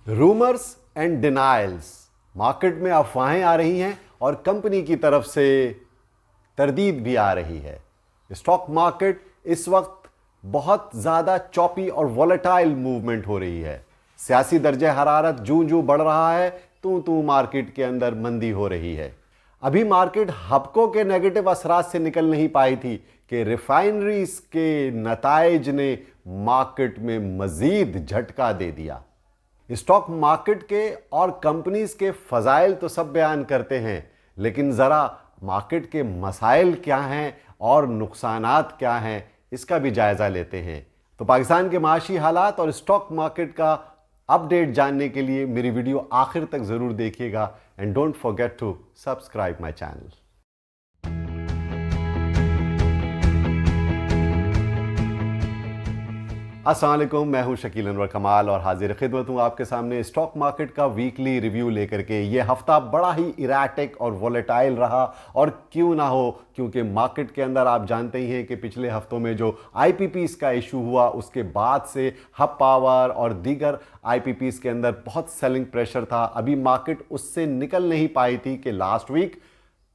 Rumours and denials, market में अफवाहें आ रही हैं और कंपनी की तरफ से तरदीद भी आ रही है। स्टॉक मार्केट इस वक्त बहुत ज़्यादा चॉपी और वॉलेटाइल मूवमेंट हो रही है। सियासी दर्जे हरारत जूं जूं बढ़ रहा है, तू तू मार्केट के अंदर मंदी हो रही है। अभी मार्केट हबको के नेगेटिव असरात से निकल नहीं पाई थी कि रिफाइनरीज के नताइज ने मार्केट में मजीद झटका दे दिया। स्टॉक मार्केट के और कंपनीज के फजाइल तो सब बयान करते हैं, लेकिन ज़रा मार्केट के मसाइल क्या हैं और नुकसानात क्या हैं, इसका भी जायज़ा लेते हैं। तो पाकिस्तान के माशी हालात और स्टॉक मार्केट का अपडेट जानने के लिए मेरी वीडियो आखिर तक ज़रूर देखिएगा and don't forget to subscribe my channel. अस्सलाम वालेकुम, मैं हूं शकील अनवर कमाल और हाजिर खिदमत हूं आपके सामने स्टॉक मार्केट का वीकली रिव्यू लेकर के। ये हफ्ता बड़ा ही इराटिक और वोलेटाइल रहा, और क्यों ना हो, क्योंकि मार्केट के अंदर आप जानते ही हैं कि पिछले हफ्तों में जो आईपीपीस का इशू हुआ उसके बाद से हब पावर और दीगर आईपीपीस के अंदर बहुत सेलिंग प्रेशर था। अभी मार्केट उससे निकल नहीं पाई थी कि लास्ट वीक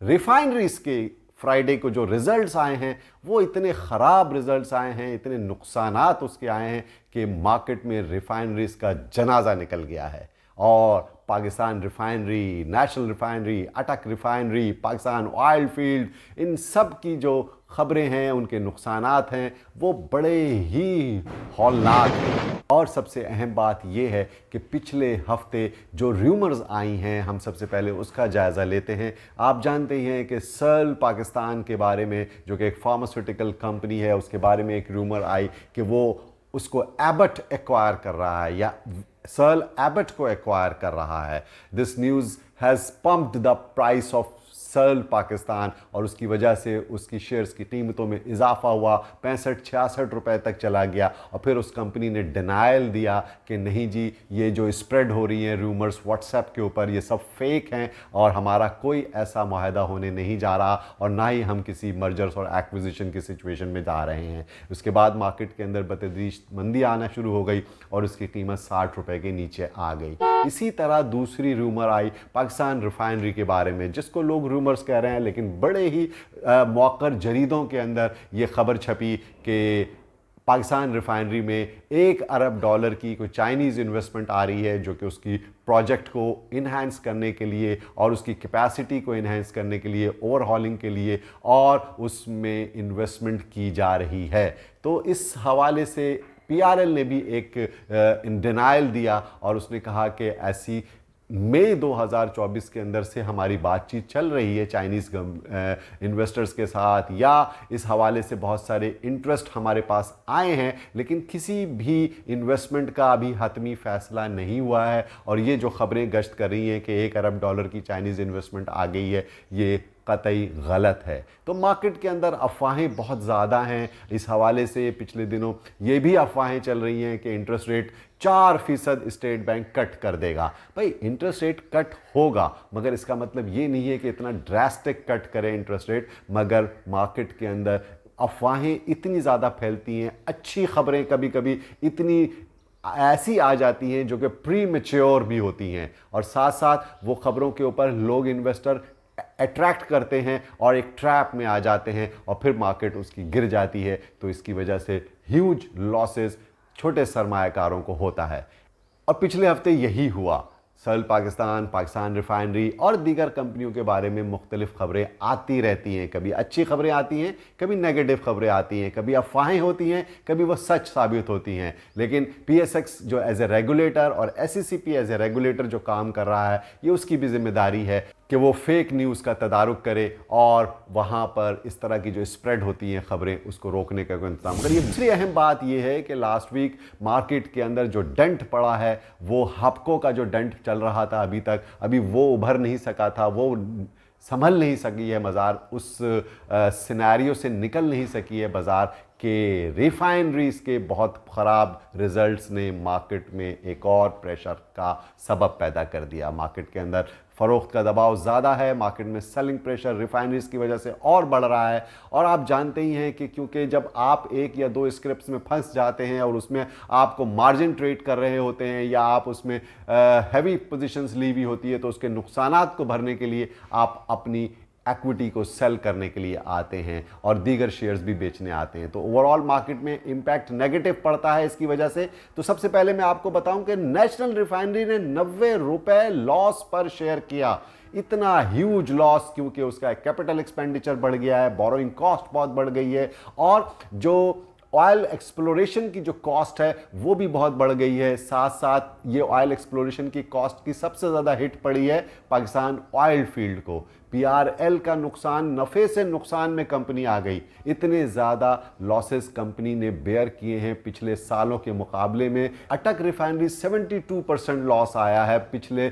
रिफाइनरीज के फ्राइडे को जो रिजल्ट्स आए हैं वो इतने ख़राब रिजल्ट्स आए हैं, इतने नुकसानात उसके आए हैं कि मार्केट में रिफाइनरीज का जनाजा निकल गया है। और पाकिस्तान रिफाइनरी, नेशनल रिफाइनरी, अटक रिफाइनरी, पाकिस्तान ऑयल फील्ड, इन सब की जो ख़बरें हैं, उनके नुकसानात हैं, वो बड़े ही हौलनाक हैं। और सबसे अहम बात यह है कि पिछले हफ्ते जो र्यूमर्स आई हैं, हम सबसे पहले उसका जायज़ा लेते हैं। आप जानते ही हैं कि सर्ल पाकिस्तान के बारे में, जो कि एक फार्मास्यूटिकल कंपनी है, उसके बारे में एक र्यूमर आई कि वो उसको एबट एक्वायर कर रहा है या सर्ल एबट को एक्वायर कर रहा है। This news has pumped the price of Searle Pakistan, और उसकी वजह से उसकी शेयर्स की कीमतों में इजाफा हुआ, 65-66 रुपए तक चला गया। और फिर उस कंपनी ने डिनायल दिया कि नहीं जी, ये जो स्प्रेड हो रही हैं रूमर्स व्हाट्सएप के ऊपर, ये सब फेक हैं और हमारा कोई ऐसा मुआहदा होने नहीं जा रहा, और ना ही हम किसी मर्जर्स और एक्विजिशन की सिचुएशन में जा रहे हैं। उसके बाद मार्केट के अंदर बतदरीज मंदी आना शुरू हो गई और उसकी कीमत 60 रुपए के नीचे आ गई। इसी तरह दूसरी रूमर आई पाकिस्तान रिफाइनरी के बारे में, जिसको लोग रूमर्स कह रहे हैं, लेकिन बड़े ही मौकर जरीदों के अंदर ये खबर छपी कि पाकिस्तान रिफाइनरी में $1 अरब की कोई चाइनीज़ इन्वेस्टमेंट आ रही है, जो कि उसकी प्रोजेक्ट को इन्हांस करने के लिए और उसकी कैपेसिटी को इन्हांस करने के लिए, ओवरहॉलिंग के लिए, और उसमें इन्वेस्टमेंट की जा रही है। तो इस हवाले से पीआरएल ने भी एक डिनायल दिया और उसने कहा कि ऐसी मई 2024 के अंदर से हमारी बातचीत चल रही है चाइनीज़ इन्वेस्टर्स के साथ, या इस हवाले से बहुत सारे इंटरेस्ट हमारे पास आए हैं, लेकिन किसी भी इन्वेस्टमेंट का अभी हतमी फ़ैसला नहीं हुआ है। और ये जो ख़बरें गश्त कर रही हैं कि $1 अरब की चाइनीज़ इन्वेस्टमेंट आ गई है, ये कतई गलत है। तो मार्केट के अंदर अफवाहें बहुत ज़्यादा हैं। इस हवाले से पिछले दिनों ये भी अफवाहें चल रही हैं कि interest rate 4% state bank cut कर देगा। भाई, इंटरेस्ट रेट कट होगा, मगर इसका मतलब ये नहीं है कि इतना ड्रास्टिक कट करे इंटरेस्ट रेट। मगर मार्केट के अंदर अफवाहें इतनी ज़्यादा फैलती हैं, अच्छी खबरें कभी कभी इतनी ऐसी आ जाती हैं जो कि प्री मैच्योर भी होती हैं, और साथ साथ वो खबरों के ऊपर लोग, इन्वेस्टर अट्रैक्ट करते हैं और एक ट्रैप में आ जाते हैं, और फिर मार्केट उसकी गिर जाती है। तो इसकी वजह से ह्यूज लॉसेस छोटे सरमायाकारों को होता है। और पिछले हफ्ते यही हुआ। सर्ल पाकिस्तान, पाकिस्तान रिफाइनरी और दीगर कंपनियों के बारे में मुख्तलिफ खबरें आती रहती हैं। कभी अच्छी खबरें आती हैं, कभी नेगेटिव खबरें आती हैं, कभी अफवाहें होती हैं, कभी वो सच साबित होती हैं। लेकिन पीएसएक्स जो एज ए रेगुलेटर और एसईसीपी एज ए रेगुलेटर जो काम कर रहा है, ये उसकी भी जिम्मेदारी है कि वो फेक न्यूज़ का तदारुक करे और वहाँ पर इस तरह की जो स्प्रेड होती हैं खबरें, उसको रोकने का कोई इंतजाम करे। ये दूसरी अहम बात ये है कि लास्ट वीक मार्केट के अंदर जो डेंट पड़ा है, वो हबको का जो डेंट चल रहा था अभी तक, अभी वो उभर नहीं सका था, वो संभल नहीं सकी है बाज़ार, उस सिनेरियो से निकल नहीं सकी है बाज़ार कि रिफाइनरीज के बहुत ख़राब रिजल्ट्स ने मार्केट में एक और प्रेशर का सबब पैदा कर दिया। मार्केट के अंदर फ़रोख्त का दबाव ज़्यादा है, मार्केट में सेलिंग प्रेशर रिफाइनरीज की वजह से और बढ़ रहा है। और आप जानते ही हैं कि क्योंकि जब आप एक या दो स्क्रिप्ट्स में फंस जाते हैं और उसमें आपको मार्जिन ट्रेड कर रहे होते हैं या आप उसमें हैवी पोजीशंस ली हुई होती है, तो उसके नुकसानात को भरने के लिए आप अपनी इक्विटी को सेल करने के लिए आते हैं और दीगर शेयर्स भी बेचने आते हैं, तो ओवरऑल मार्केट में इंपैक्ट नेगेटिव पड़ता है इसकी वजह से। तो सबसे पहले मैं आपको बताऊं कि नेशनल रिफाइनरी ने 90 रुपए लॉस पर शेयर किया। इतना ह्यूज लॉस क्योंकि उसका कैपिटल एक्सपेंडिचर बढ़ गया है, बोरोइंग कॉस्ट बहुत बढ़ गई है और जो ऑयल एक्सप्लोरेशन की जो कॉस्ट है वो भी बहुत बढ़ गई है। साथ साथ ये ऑयल एक्सप्लोरेशन की कॉस्ट की सबसे ज़्यादा हिट पड़ी है पाकिस्तान ऑयल फील्ड को। पीआरएल का नुकसान, नफ़े से नुकसान में कंपनी आ गई। इतने ज़्यादा लॉसेस कंपनी ने बेयर किए हैं पिछले सालों के मुकाबले में। अटक रिफाइनरी 72% लॉस आया है पिछले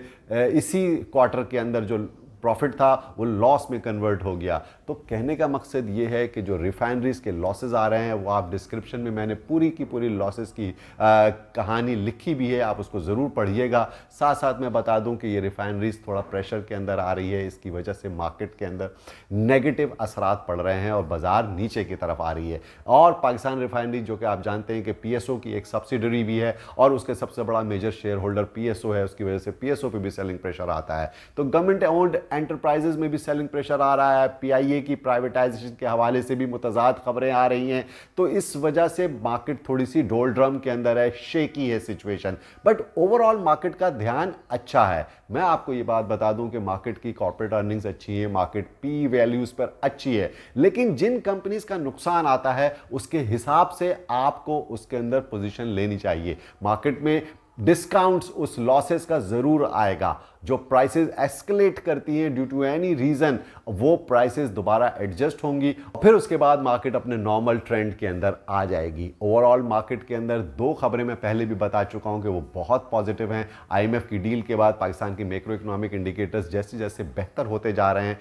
इसी क्वार्टर के अंदर। जो प्रॉफिट था वो लॉस में कन्वर्ट हो गया। तो कहने का मकसद ये है कि जो रिफाइनरीज के लॉसेस आ रहे हैं वो आप डिस्क्रिप्शन में मैंने पूरी की पूरी लॉसेस की कहानी लिखी भी है, आप उसको ज़रूर पढ़िएगा। साथ साथ मैं बता दूं कि ये रिफाइनरीज थोड़ा प्रेशर के अंदर आ रही है, इसकी वजह से मार्केट के अंदर नेगेटिव असरात पड़ रहे हैं और बाज़ार नीचे की तरफ आ रही है। और पाकिस्तान रिफाइनरी जो कि आप जानते हैं कि पीएसओ की एक सब्सिडरी भी है और उसके सबसे बड़ा मेजर शेयर होल्डर पीएसओ है, उसकी वजह से पीएसओ पे भी सेलिंग प्रेशर आता है। तो गवर्नमेंट ओन्ड एंटरप्राइजेज में भी सेलिंग प्रेशर आ रहा है। पीआईए की प्राइवेटाइजेशन के हवाले से भी मुतज़ाद खबरें आ रही हैं। तो इस वजह से मार्केट थोड़ी सी डोल ड्रम के अंदर है, शेकी है सिचुएशन, बट ओवरऑल मार्केट का ध्यान अच्छा है। मैं आपको ये बात बता दूं कि मार्केट की कॉर्पोरेट अर्निंग्स अच्छी है, मार्केट पी वैल्यूज पर अच्छी है, लेकिन जिन कंपनीज का नुकसान आता है उसके हिसाब से आपको उसके अंदर पोजीशन लेनी चाहिए। मार्केट में डिस्काउंट्स उस लॉसेस का जरूर आएगा। जो प्राइसेस एस्केलेट करती हैं ड्यू टू एनी रीजन, वो प्राइसेस दोबारा एडजस्ट होंगी, फिर उसके बाद मार्केट अपने नॉर्मल ट्रेंड के अंदर आ जाएगी। ओवरऑल मार्केट के अंदर दो खबरें मैं पहले भी बता चुका हूं कि वो बहुत पॉजिटिव हैं। आईएमएफ की डील के बाद पाकिस्तान की मैक्रो इकोनॉमिक इंडिकेटर्स जैसे जैसे बेहतर होते जा रहे हैं।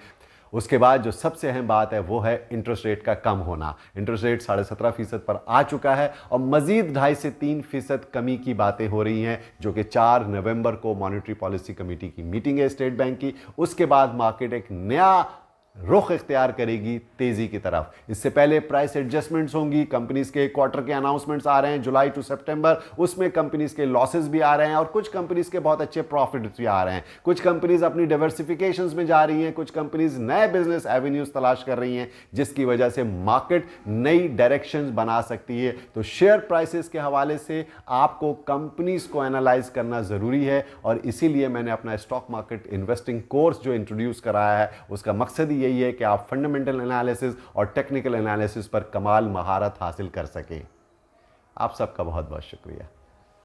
उसके बाद जो सबसे अहम बात है वो है इंटरेस्ट रेट का कम होना। इंटरेस्ट रेट 17.5% पर आ चुका है और मजीद 2.5 से 3% कमी की बातें हो रही हैं, जो कि 4 नवंबर को मॉनेटरी पॉलिसी कमेटी की मीटिंग है स्टेट बैंक की। उसके बाद मार्केट एक नया रुख इख्तियार करेगी तेजी की तरफ। इससे पहले प्राइस एडजस्टमेंट्स होंगी, कंपनीज के क्वार्टर के अनाउंसमेंट्स आ रहे हैं जुलाई टू सितंबर, उसमें कंपनीज के लॉसेस भी आ रहे हैं और कुछ कंपनीज के बहुत अच्छे प्रॉफिट्स भी आ रहे हैं। कुछ कंपनीज अपनी डाइवर्सिफिकेशंस में जा रही हैं, कुछ कंपनीज नए बिजनेस एवेन्यूज तलाश कर रही हैं, जिसकी वजह से मार्केट नई डायरेक्शंस बना सकती है। तो शेयर प्राइसेस के हवाले से आपको कंपनीज को एनालाइज करना जरूरी है और इसीलिए मैंने अपना स्टॉक मार्केट इन्वेस्टिंग कोर्स जो इंट्रोड्यूस कराया है उसका मकसद यही है कि आप फंडामेंटल एनालिसिस और टेक्निकल एनालिसिस पर कमाल महारत हासिल कर सकें। आप सबका बहुत बहुत शुक्रिया।